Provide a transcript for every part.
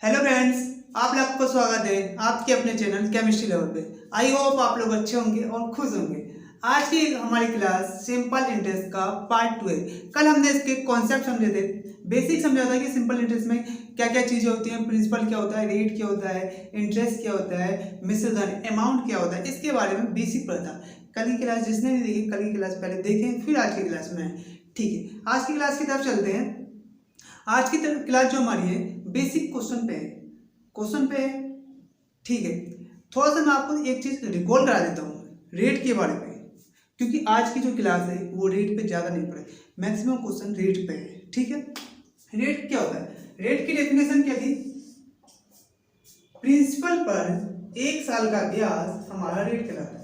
Hello friends, आप लोग को स्वागत है आपके अपने चैनल केमिस्ट्री लेवल पे। आई होप आप लोग अच्छे होंगे और खुश होंगे। आज की हमारी क्लास सिंपल इंटरेस्ट का पार्ट 2 है। कल हमने इसके कॉन्सेप्ट समझे थे, बेसिक समझा था कि सिंपल इंटरेस्ट में क्या क्या चीज़ें होती हैं, प्रिंसिपल क्या होता है, रेट क्या होता है, इंटरेस्ट क्या होता है, मिश्र धन अमाउंट क्या होता है, इसके बारे में बेसिक पढ़ा था। कल की क्लास जिसने नहीं देखी, कल की क्लास पहले देखें फिर आज की क्लास में आए। ठीक है, आज की क्लास की तरफ चलते हैं। आज की क्लास जो हमारी है बेसिक क्वेश्चन पे है, ठीक है। थोड़ा सा मैं आपको एक चीज रिकॉल करा देता हूँ रेट के बारे में, क्योंकि आज की जो क्लास है वो रेट पे ज्यादा नहीं पड़े, मैक्सिमम क्वेश्चन रेट पे है। ठीक है, रेट क्या होता है? रेट की डेफिनेशन क्या थी? प्रिंसिपल पर एक साल का ब्याज हमारा रेट कहलाता है।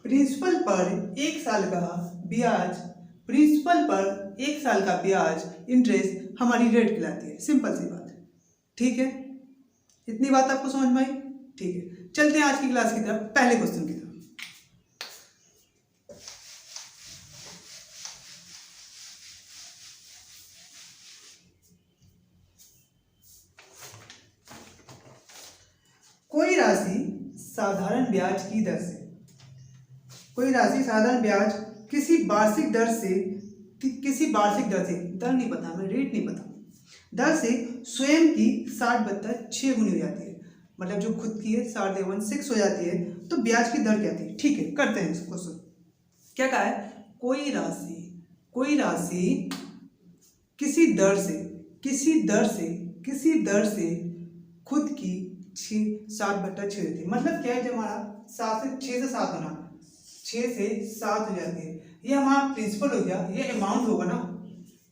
प्रिंसिपल पर एक साल का ब्याज, प्रिंसिपल पर एक साल का ब्याज इंटरेस्ट हमारी रेट कहलाती है। सिंपल सी बात है। ठीक है, इतनी बात आपको समझ में आई? ठीक है, चलते हैं आज की क्लास की तरफ, पहले क्वेश्चन की तरफ। कोई राशि साधारण ब्याज की दर से, कोई राशि साधारण ब्याज किसी वार्षिक दर से, दर नहीं पता हमें, रेट नहीं पता, दर से स्वयं की 60/6 गुनी हो जाती है। मतलब जो खुद की है 60/6 हो जाती है, तो ब्याज की दर क्या थी? ठीक है, करते हैं इस क्वेश्चन। क्या कहा है? कोई राशि किसी दर से खुद की 60/6 देती है। मतलब क्या है, जब हमारा 6 से 7 होना, 6 से 7 हो जाती है, ये हमारा प्रिंसिपल हो गया, ये अमाउंट होगा ना।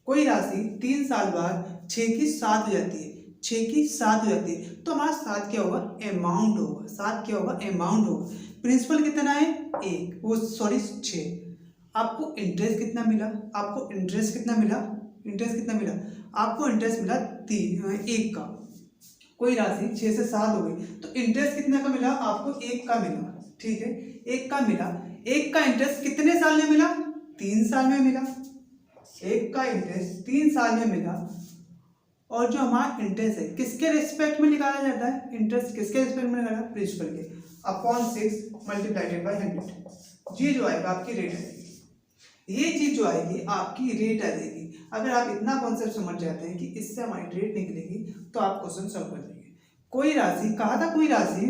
कोई राशि 3 साल बाद 6 की 7 हो जाती है, 6 की 7 हो जाती है, तो हमारा 7 क्या होगा? अमाउंट होगा। 7 क्या होगा? अमाउंट होगा। प्रिंसिपल कितना है? 1, वो सॉरी 6। आपको इंटरेस्ट कितना मिला? आपको इंटरेस्ट कितना मिला? आपको इंटरेस्ट मिला 1 का। कोई राशि 6 से 7 हो गई, तो इंटरेस्ट कितने का मिला? आपको 1 का मिला। ठीक है, 1 का मिला। 1 का इंटरेस्ट कितने साल में मिला? 3 साल में मिला। 1 का इंटरेस्ट 3 साल में मिला। और जो हमारा इंटरेस्ट है किसके रिस्पेक्ट में निकाला जाता है? इंटरेस्ट किसके रिस्पेक्ट में निकाला? प्रिंसिपल के, अपॉन 6 मल्टीप्लाइडेड बाय 100। ये जो आएगा आपकी रेट आएगी, ये चीज जो आएगी आपकी रेट आ जाएगी। अगर आप इतना कॉन्सेप्ट समझ जाते हैं कि इससे हमारी रेट निकलेगी, तो आप क्वेश्चन सॉल्व कर देंगे। कोई राशि, कहा था कोई राशि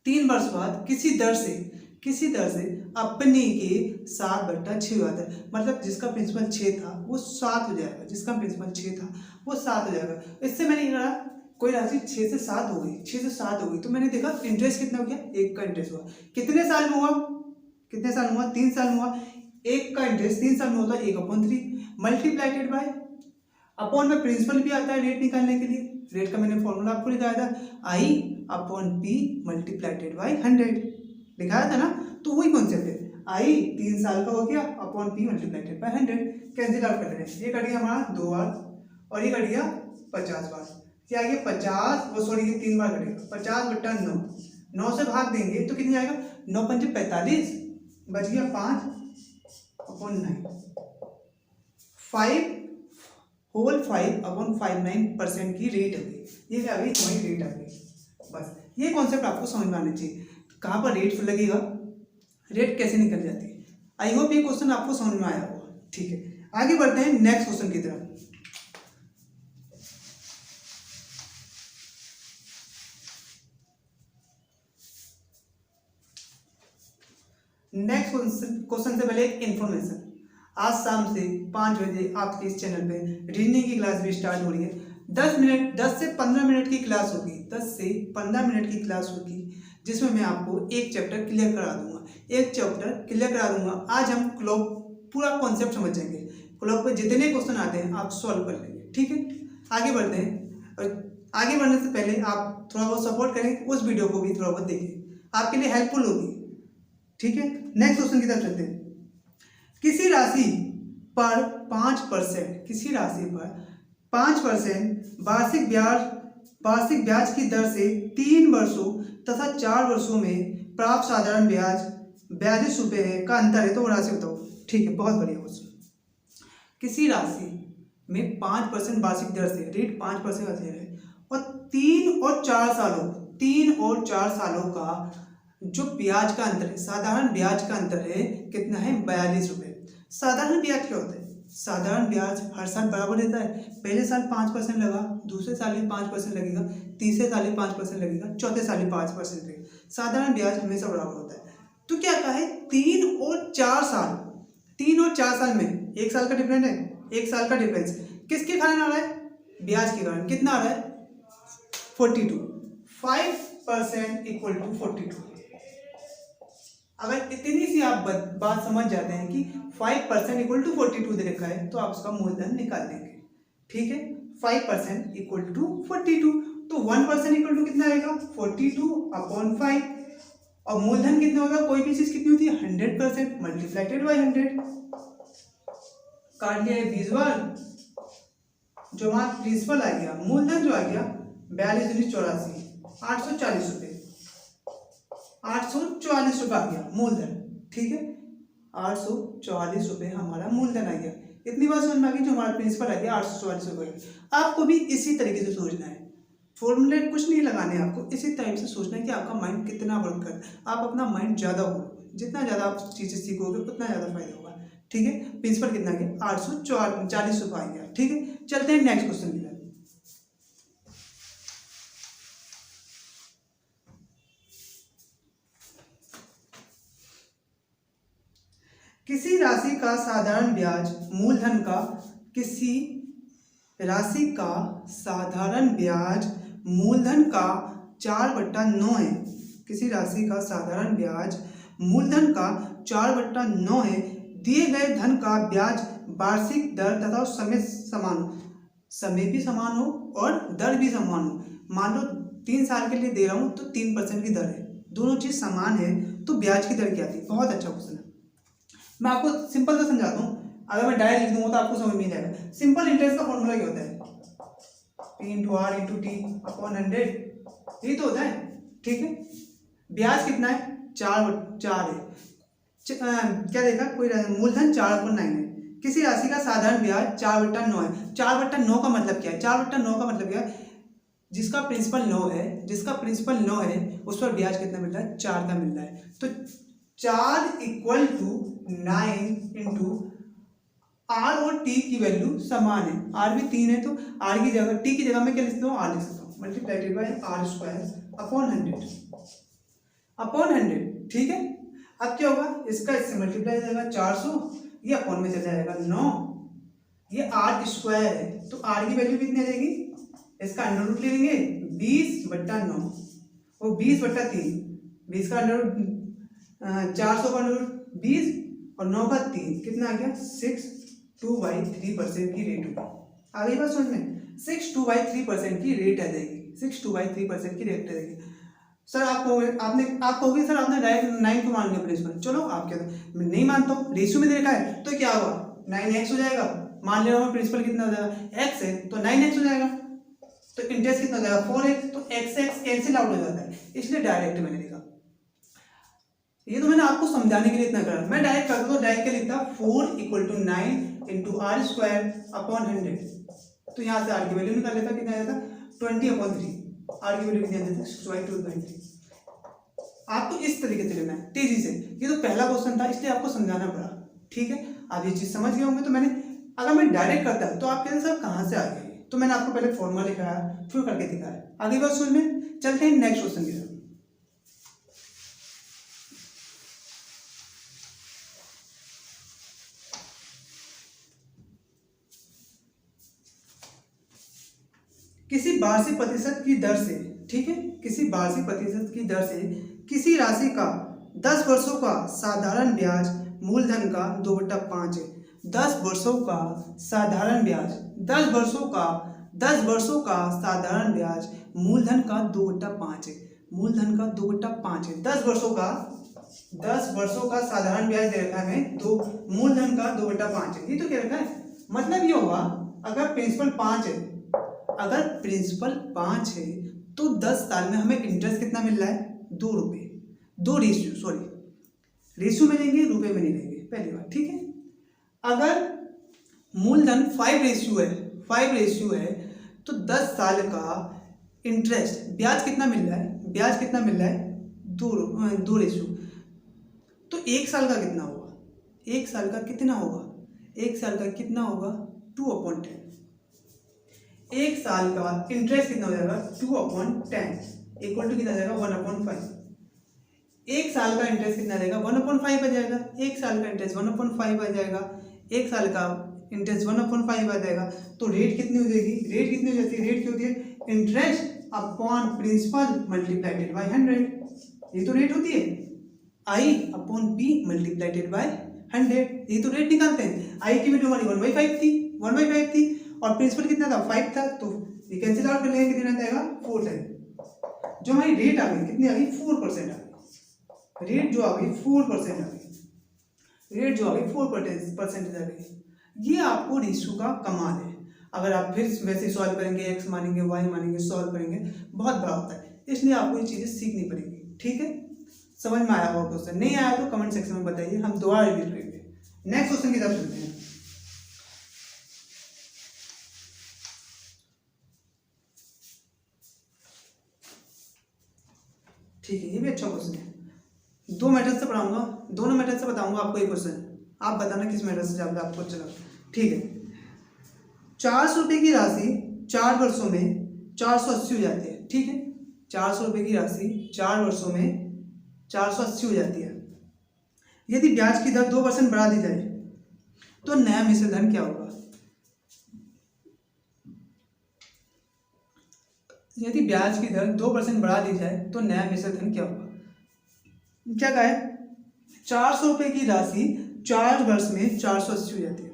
3 वर्ष बाद किसी दर से अपनी के 7/6 हो जाता है। मतलब जिसका प्रिंसिपल 6 था वो 7 हो जाएगा, जिसका प्रिंसिपल 6 था वो 7 हो जाएगा। इससे मैंने कहा कोई राशि 6 से 7 हो गई, 6 से 7 हो गई, तो मैंने देखा इंटरेस्ट कितना हो गया? 1 का इंटरेस्ट हुआ। कितने साल में हुआ? 3 साल में हुआ। 1 का इंटरेस्ट 3 साल में होता है 1/3 मल्टीप्लाइडेड बाय, अपॉन में प्रिंसिपल भी आता है रेट निकालने के लिए। रेट का मैंने फॉर्मूला आपको लिखाया था, I/P मल्टीप्लाइडेड बाय 100 लिखाया था ना। तो वही कॉन्सेप्ट है, I 3 साल का हो गया, upon P मल्टीप्लाइडेड by 100। Cancel out कर रहे हैं, ये कट गया हमारा 2 बार और ये कट गया 50 बार। क्या आ गया? 50, वो सॉरी ये 3 बार कटेगा। 50/9, 9 से भाग देंगे तो कितनी आएगा? 9 पंजे 45, बच गया 5/9। 5/59% की रेट आ गई। ये क्या आ गई? हमारी रेट आ गई। बस ये कॉन्सेप्ट आपको समझ में आना चाहिए, कहाँ पर रेट लगेगा, रेट कैसे निकल जाती है। आई होप ये क्वेश्चन आपको समझ में आया होगा। ठीक है, आगे बढ़ते हैं नेक्स्ट क्वेश्चन की तरफ। नेक्स्ट क्वेश्चन से पहले एक इन्फॉर्मेशन, आज शाम से 5 बजे आपके इस चैनल पे रीजनिंग की क्लास भी स्टार्ट हो रही है। 10 से 15 मिनट की क्लास होगी, 10 से 15 मिनट की क्लास होगी, जिसमें मैं आपको एक चैप्टर क्लियर करा दूंगा। आज हम क्लॉक पूरा कॉन्सेप्ट समझ जाएंगे। क्लॉक पे जितने क्वेश्चन आते हैं आप सॉल्व कर लेंगे। ठीक है, आगे बढ़ते हैं। और आगे बढ़ने से पहले आप थोड़ा बहुत सपोर्ट करें, उस वीडियो को भी थोड़ा बहुत देखें, आपके लिए हेल्पफुल होगी। ठीक है, नेक्स्ट क्वेश्चन की तरफ चलते हैं। किसी राशि पर 5% वार्षिक ब्याज की दर से 3 वर्षों तथा 4 वर्षों में प्राप्त साधारण ब्याज 42 रुपये का अंतर है, तो वो राशि बताओ। ठीक है, बहुत बढ़िया क्वेश्चन। किसी राशि में 5% वार्षिक दर से रेट 5% का है, और 3 और 4 सालों का जो ब्याज का अंतर है, साधारण ब्याज का अंतर है कितना है, 42 रुपये। साधारण ब्याज क्या होता है, साधारण ब्याज हर साल बराबर रहता है। पहले साल 5% लगा, दूसरे साल भी 5% लगेगा, तीसरे साल भी 5% लगेगा, चौथे साल भी 5% लगेगा। साधारण ब्याज हमेशा बराबर होता है। तो क्या कहा है, 3 और 4 साल में 1 साल का डिफरेंस है, 1 साल का डिफरेंस किसके कारण आ रहा है, ब्याज के कारण। कितना आ रहा है, 42। 5% इक्वल टू 42। अगर इतनी सी आप बात समझ जाते हैं कि 5% इक्वल टू 42 दे रखा है, तो आप उसका मूलधन निकाल देंगे। ठीक है, 5% इक्वल टू 42, तो 1% इक्वल टू कितना आएगा, 42/5। और मूलधन कितना होगा, कोई भी चीज कितनी होती है, 100% मल्टीप्लाइड बाय 100। काट लिया है 20 बार, जो हमारा प्रिंसिपल आ गया, मूलधन जो आ गया 42×84, 840 रुपये। 844 रुपये आ गया मूलधन। ठीक है, 844 रुपये हमारा मूलधन आ गया। इतनी बात समझ में आ गई, जो हमारा प्रिंसिपल आ गया 844 रुपये। आपको भी इसी तरीके से सोचना है, फॉर्मूले कुछ नहीं लगाने हैं आपको, इसी टाइप से सोचना है कि आपका माइंड कितना वर्क करता है। आप अपना माइंड ज़्यादा हो, जितना ज़्यादा आप चीज़ें सीखोगे उतना ज़्यादा फायदा होगा। ठीक है, प्रिंसिपल कितना गया, 840 रुपये आ गया। ठीक है, चलते हैं नेक्स्ट क्वेश्चन की तरफ। किसी राशि का साधारण ब्याज मूलधन का, किसी राशि का साधारण ब्याज मूलधन का 4/9 है। किसी राशि का साधारण ब्याज मूलधन का 4/9 है। दिए गए धन का ब्याज वार्षिक दर तथा समय समान हो, समय भी समान हो और दर भी समान हो। मान लो 3 साल के लिए दे रहा हूँ तो 3% की दर है, दोनों चीज समान है, तो ब्याज की दर क्या थी। बहुत अच्छा क्वेश्चन है। मैं आपको सिंपल से समझाता हूँ, अगर मैं डायरेक्ट लिख दूंगा तो आपको समझ में नहीं जाएगा। सिंपल इंटरेस्ट का फॉर्मूला क्या होता है, P/R/T/100, यही तो होता है। ठीक है, ब्याज कितना है, 4 है। क्या देखा, कोई मूलधन 4/9 है। किसी राशि का साधारण ब्याज 4/9 है। 4/9 का मतलब क्या है, 4/9 का मतलब क्या है, जिसका प्रिंसिपल 9 है, उस पर ब्याज कितना मिल रहा है, 4 का मिल रहा है। तो 4 = 9 इंटू आर और टी की वैल्यू समान है। आर भी 3 है, तो आर की जगह, टी की जगह में क्या लिख सकता हूँ, आर लिख सकता हूँ, मल्टीप्लाइड बाय R² / 100। ठीक है, अब क्या होगा, इसका इससे मल्टीप्लाई हो जाएगा 400, ये अपॉन में चला जाएगा 9, ये R² है, तो R की वैल्यू कितनी आ जाएगी, इसका अंडर रूट ले लेंगे 20/9, वो 20/3, 20 का अंडर रूट 400 का अंडर रूट 20 और 9 का 3, कितना आ गया 6/2/3% की रेट होगी। आ गई बात समझ में, 6/2/3% की रेट आ जाएगी, 6/2/3% की रेट आ जाएगी। सर आप कहोगे सर आपने डायरेक्ट 9 क्यों मान लिया प्रिंसिपल। चलो आप क्या, मैं नहीं मानता हूँ, रेशियो में दे रखा है तो क्या होगा, 9x हो जाएगा। मान लिया प्रिंसिपल कितना हो जाएगा, x है तो 9x हो जाएगा, तो इंटरेस्ट कितना हो जाएगा 4x, तो x कैंसिल आउट हो जाता है, इसलिए डायरेक्ट मैंने लिखा। ये तो मैंने आपको समझाने के लिए इतना करा, मैं डायरेक्ट करता तो डायरेक्ट क्या लिखता, 4 = 9 इंटू R²/100। तो यहाँ से आर की वैल्यू निकाल लेता, कितना आ जाता 20/3, आर की वैल्यू कितनी आ जाती 6/2/3। आपको इस तरीके से लेना है तेजी से, ये तो पहला क्वेश्चन था इसलिए आपको समझाना पड़ा। ठीक है, आप ये चीज समझ गए होंगे। तो मैंने, अगर मैं डायरेक्ट करता तो आप कहते सर कहाँ से आ गए, तो मैंने आपको पहले फॉर्मूला लिखाया फिर करके दिखाया। आगे बात सुन में, चलते हैं नेक्स्ट क्वेश्चन की तरफ। किसी वार्षिक प्रतिशत की दर से, ठीक है, किसी वार्षिक प्रतिशत की दर से किसी राशि का 10 वर्षों का साधारण ब्याज मूलधन का 2/5 है। 10 वर्षों का साधारण ब्याज, 10 वर्षों का साधारण ब्याज मूलधन का 2/5 है। मूलधन का 2/5 है। 10 वर्षों का साधारण ब्याज दे रखा है, तो मूलधन का 2/5 है। ये तो क्या रखा है, मतलब ये होगा अगर प्रिंसिपल 5 है, तो 10 साल में हमें इंटरेस्ट कितना मिल रहा है, 2 रुपये। 2 रेशियो में लेंगे, रुपए में नहीं लेंगे, पहली बात। ठीक है, अगर मूलधन 5 रेशियो है, 5 रेशियो है तो 10 साल का इंटरेस्ट ब्याज कितना मिल रहा है, ब्याज कितना मिल रहा है, 2 रेशियो। तो 1 साल का कितना होगा, 1 साल का कितना होगा, 1 साल का कितना होगा 2/10। 1 साल का इंटरेस्ट कितना हो जाएगा 2/10 इक्वल टू कितना आ जाएगा 1/5। 1 साल का इंटरेस्ट कितना आ जाएगा 1/5 आ जाएगा, 1 साल का इंटरेस्ट 1/5 आ जाएगा, 1 साल का इंटरेस्ट 1/5 आ जाएगा। तो रेट कितनी हो जाएगी, रेट कितनी हो जाती है, रेट क्या होती है, interest upon principal multiplied by 100। ये तो रेट होती है, I upon B multiplied by 100। ये तो रेट निकालते हैं। आई की वैल्यू हमारी 1/5 थी, 1/5 थी और प्रिंसिपल कितना था 5 था, तो ये कैंसिल आउट कर लेंगे, कितना जाएगा 4 टाइम। जो हमारी रेट आ गई कितनी आ गई 4% आ गई, रेट जो आ गई 4% आ गई, रेट जो आ गई 4% आ गई। ये आपको रेशियो का कमाल है। अगर आप फिर वैसे सॉल्व करेंगे, एक्स मानेंगे वाई मानेंगे, सॉल्व करेंगे, बहुत बड़ा होता है, इसलिए आपको ये चीज़ें सीखनी पड़ेगी। ठीक है, समझ में आया होगा क्वेश्चन, नहीं आया तो कमेंट सेक्शन में बताइए, हम दोबारा रिपीट करेंगे। नेक्स्ट क्वेश्चन की तरफ चलते हैं। ठीक है, ये भी अच्छा क्वेश्चन है। 2 मेथड से पढ़ाऊंगा, दोनों मेथड से बताऊंगा आपको ये क्वेश्चन, आप बताना किस मेथड से ज़्यादा आपको अच्छा लगा। ठीक है, 400 रुपये की राशि 4 वर्षों में 480 हो जाती है। ठीक है, 400 रुपये की राशि 4 वर्षों में 480 हो जाती है। यदि ब्याज की दर 2% बढ़ा दी जाए तो नया मिश्र धन क्या होगा। यदि ब्याज की दर 2% बढ़ा दी जाए तो नया मिश्र धन क्या होगा। क्या कहा है, 400 रुपये की राशि 4 वर्ष में 480 हो जाती है।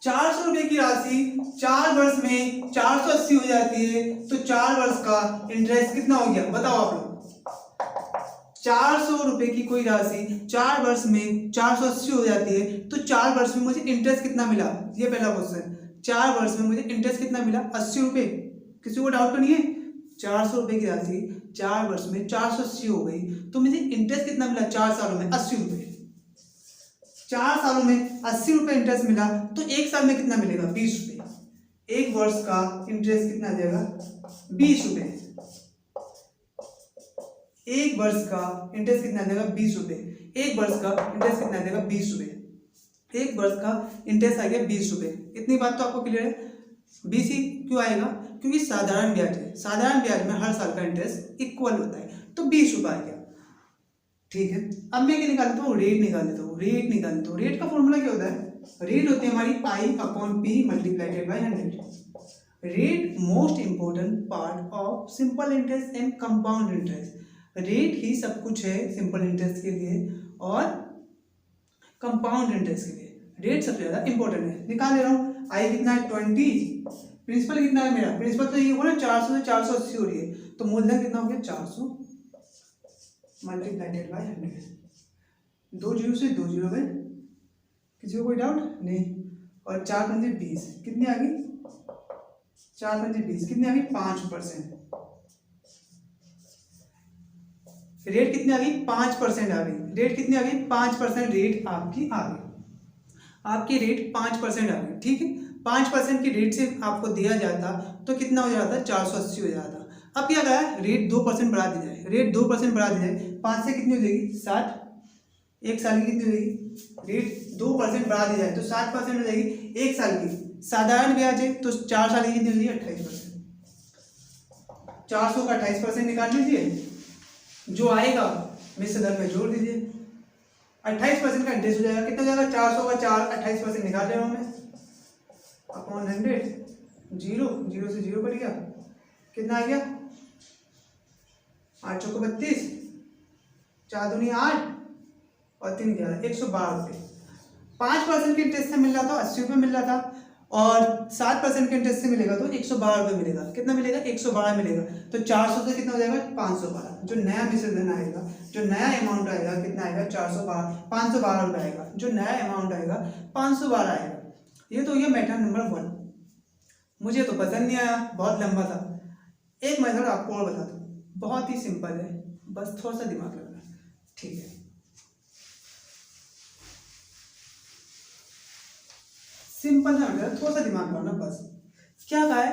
400 रुपये की राशि 4 वर्ष में 480 हो जाती है, तो 4 वर्ष का इंटरेस्ट कितना हो गया, बताओ आप लोग। 400 रुपये की कोई राशि 4 वर्ष में 480 हो जाती है, तो 4 वर्ष में मुझे इंटरेस्ट कितना मिला, ये पहला क्वेश्चन। 4 वर्ष में मुझे इंटरेस्ट कितना मिला 80 रुपये। किसी को डाउट तो नहीं है, 400 रुपये की राशि 4 वर्ष में 480 हो गई, तो मुझे इंटरेस्ट कितना मिला 4 सालों में 80 रुपये। 4 सालों में 80 रुपये इंटरेस्ट मिला, तो 1 साल में कितना मिलेगा 20 रुपये। 1 वर्ष का इंटरेस्ट कितना आ जाएगा 20 रुपये। 1 वर्ष का इंटरेस्ट कितना आ जाएगा 20 रुपये। 1 वर्ष का इंटरेस्ट कितना आ जाएगा 20 रुपये। 1 वर्ष का इंटरेस्ट आ गया 20 रुपये। इतनी बात तो आपको क्लियर है। 20 ही क्यों आएगा, क्योंकि साधारण ब्याज है, साधारण ब्याज में हर साल का इंटरेस्ट इक्वल होता है, तो 20 रुपये आ गया। ठीक है, अब मैं क्या निकाल लेता हूँ, रेट निकाल लेता हूँ, रेट निकाल लेता हूँ। रेट का फॉर्मूला क्या होता है, रेट होती है हमारी I upon P multiplied by 100। Rate most important part of simple interest and compound interest. Rate ही सब कुछ है सिंपल इंटरेस्ट के लिए और कंपाउंड इंटरेस्ट के लिए। रेट सबसे ज्यादा इंपॉर्टेंट है। निकाल ले रहा हूँ, आई कितना है 20, प्रिंसिपल कितना है मेरा, प्रिंसिपल तो ये हुआ ना 400 से 480 हो रही है, तो मूलधन कितना हो गया 400 मल्टीप्लाइडेड बाय 100। 2 जीरो से 2 जीरो गए, किसी को कोई डाउट नहीं। और 4 पंजे 20, कितनी आ गई 4 पंजे 20, कितनी आ गई 5%। रेट कितनी आ गई 5% आ गई। रेट कितनी आ गई 5% रेट आपकी आ गई, आपकी रेट 5% आ गई। ठीक है, 5% की रेट से आपको दिया जाता तो कितना हो जाता 480 हो जाता। अब क्या कहा है, रेट 2% बढ़ा दी जाए, रेट 2% बढ़ा दी जाए, 5 से कितनी हो जाएगी 60, 1 साल की कितनी हो जाएगी, रेट 2% बढ़ा दी जाए तो 60% हो जाएगी 1 साल की। साधारण ब्याज है तो 4 साल की कितनी हो जाएगी 28%। 400 का 28% निकाल लीजिए, जो आएगा मिश्र धन में जोड़ दीजिए, 28% का इंटरेस्ट हो जाएगा। कितना हो जाएगा 400 का 4, 28% निकाल ले रहा हूँ मैं अपॉन 100। 0 0 से 0 कट गया, कितना आ गया 8 चौको 32, 4 दूनी 8 और 3 11, 112 रुपये। 5% के इंटरेस्ट से मिल रहा था 80 रुपये मिल रहा था, और 7% के इंटरेस्ट से मिलेगा तो 112 रुपये मिलेगा। कितना मिलेगा 112 मिलेगा। तो 400 से कितना हो जाएगा 512। जो नया मिश्र धन आएगा, जो नया अमाउंट आएगा कितना आएगा 412, 512 रुपये आएगा। जो नया अमाउंट आएगा 512 आएगा। ये तो ये मेथड नंबर 1। मुझे तो पसंद नहीं आया, बहुत लंबा था। एक मेथड आपको और बता दूँ, बहुत ही सिंपल है, बस थोड़ा सा दिमाग लगाना। ठीक है, सिंपल है, थोड़ा सा दिमाग लगाना बस। क्या कहा है,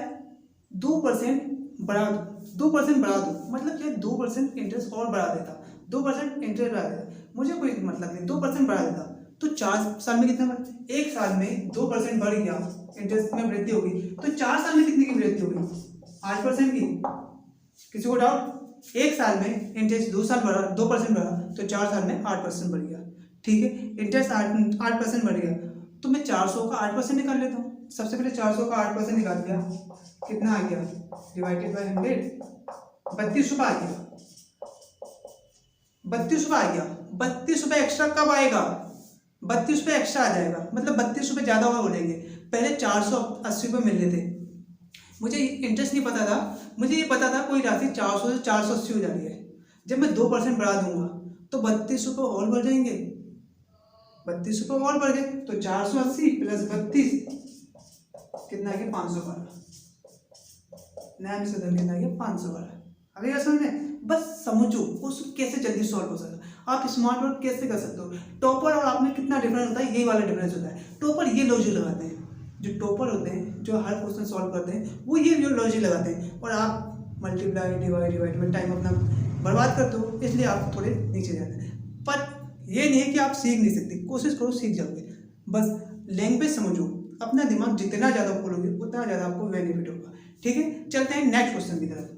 2% बढ़ा दो, 2% बढ़ा दो, मतलब क्या 2% इंटरेस्ट और बढ़ा देता, 2% इंटरेस्ट बढ़ा देता, मुझे कोई मतलब नहीं, 2% बढ़ा देता तो 4 साल में कितना बढ़, एक साल में 2% बढ़ गया, इंटरेस्ट में वृद्धि होगी, तो 4 साल में कितने की वृद्धि होगी, 8% की। किसी को डाउट, एक साल में इंटरेस्ट 2 साल बढ़ा, 2% बढ़ा, तो 4 साल में 8% बढ़ गया। ठीक है, इंटरेस्ट 8% बढ़ गया, तो मैं 400 का 8% निकाल लेता हूँ। सबसे पहले 400 का 8% निकाल दिया, कितना आ गया, डिवाइडेड बाई 100, 32 रुपये आ गया, 32 रुपये आ गया। 32 रुपये एक्स्ट्रा कब आएगा, 32 रुपये एक्स्ट्रा आ जाएगा, मतलब 32 रुपये ज़्यादा और बोलेंगे। पहले 480 रुपये मिल रहे थे, मुझे इंटरेस्ट नहीं पता था, मुझे ये पता था कोई राशि 400 से 480 हो जा रही है। जब मैं 2% बढ़ा दूंगा तो 32 रुपये और बढ़ जाएंगे, 32 रुपये और बढ़ गए, तो 480 प्लस 32 कितना है, 512, नया में सदन कितना है, 512। अभी क्या समझ में, बस समझो उसको कैसे जल्दी सॉल्व हो सकता है, आप स्मार्ट वर्क कैसे कर सकते हो। टॉपर और आप में कितना डिफरेंस होता है, ये वाला डिफरेंस होता है। टॉपर ये लॉजिक लगाते हैं, जो टॉपर होते हैं, जो हर क्वेश्चन सॉल्व करते हैं, वो ये लॉजिक लगाते हैं, और आप मल्टीप्लाई डिवाइड में टाइम अपना बर्बाद करते हो, इसलिए आप थोड़े नीचे जाते हैं। पर ये नहीं है कि आप सीख नहीं सकते, कोशिश करो सीख जाओगे, बस लैंग्वेज समझो, अपना दिमाग जितना ज़्यादा खोलोगे उतना ज़्यादा आपको बेनिफिट होगा। ठीक है, चलते हैं नेक्स्ट क्वेश्चन की तरफ।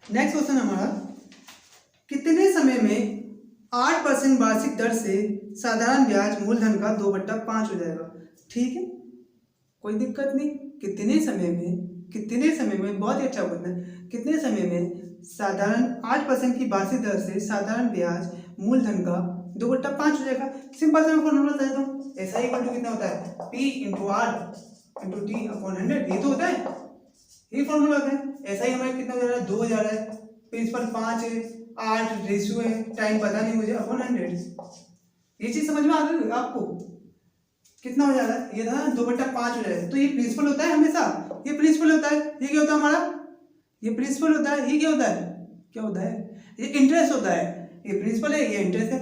नेक्स्ट क्वेश्चन हमारा, कितने समय में 8% वार्षिक दर से साधारण ब्याज मूलधन का 2/5 हो जाएगा। ठीक है, कोई दिक्कत नहीं, कितने समय में बहुत ही अच्छा क्वेश्चन है, कितने समय में साधारण 8% की वार्षिक दर से साधारण ब्याज मूलधन का 2/5 हो जाएगा। सिंपल सा मैं फॉर्मूला बता देता हूँ, ऐसा ही कितना होता है, P into R into T upon 100, ये तो होता है, ये फॉर्मूला होता है। ऐसा ही हमारे कितना हो जा रहा है, 2 हो जा रहा है, प्रिंसिपल 5 है, 8 रेशियो है, टाइम पता नहीं मुझे, अपॉन 100। ये चीज समझ में आ गई आपको, कितना हो जा रहा है, ये था 2/5 हो जाएगा। तो ये प्रिंसिपल होता है हमेशा, ये प्रिंसिपल होता है, ये क्या होता है हमारा, ये प्रिंसिपल होता है, ये क्या होता है, क्या होता है, ये इंटरेस्ट होता है, ये प्रिंसिपल है, ये इंटरेस्ट है।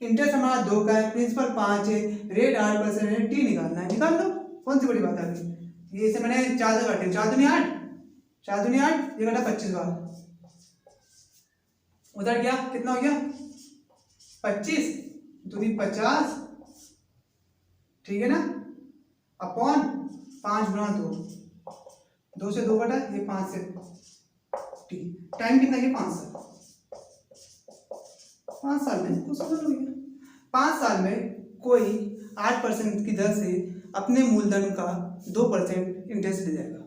इंटरेस्ट हमारा 2 का है, प्रिंसिपल 5 है, रेट 8% है, टी निकालना है, निकाल लो, कौन सी बड़ी बात आ गई। ये इसे मैंने 4 से काटे, 4 दूनी 8, 4 दूनी 8, ये घटा 25 बार, उधर गया कितना हो गया, 25 दूनी 50, ठीक है ना, अपॉन 5 गुणा 2, 2 से 2 कटा, ये 5 से टी, टाइम कितना, ये 5 साल, 5 साल में कुछ हो गया। 5 साल में कोई 8% की दर से अपने मूलधन का 2% इंटरेस्ट ले जाएगा।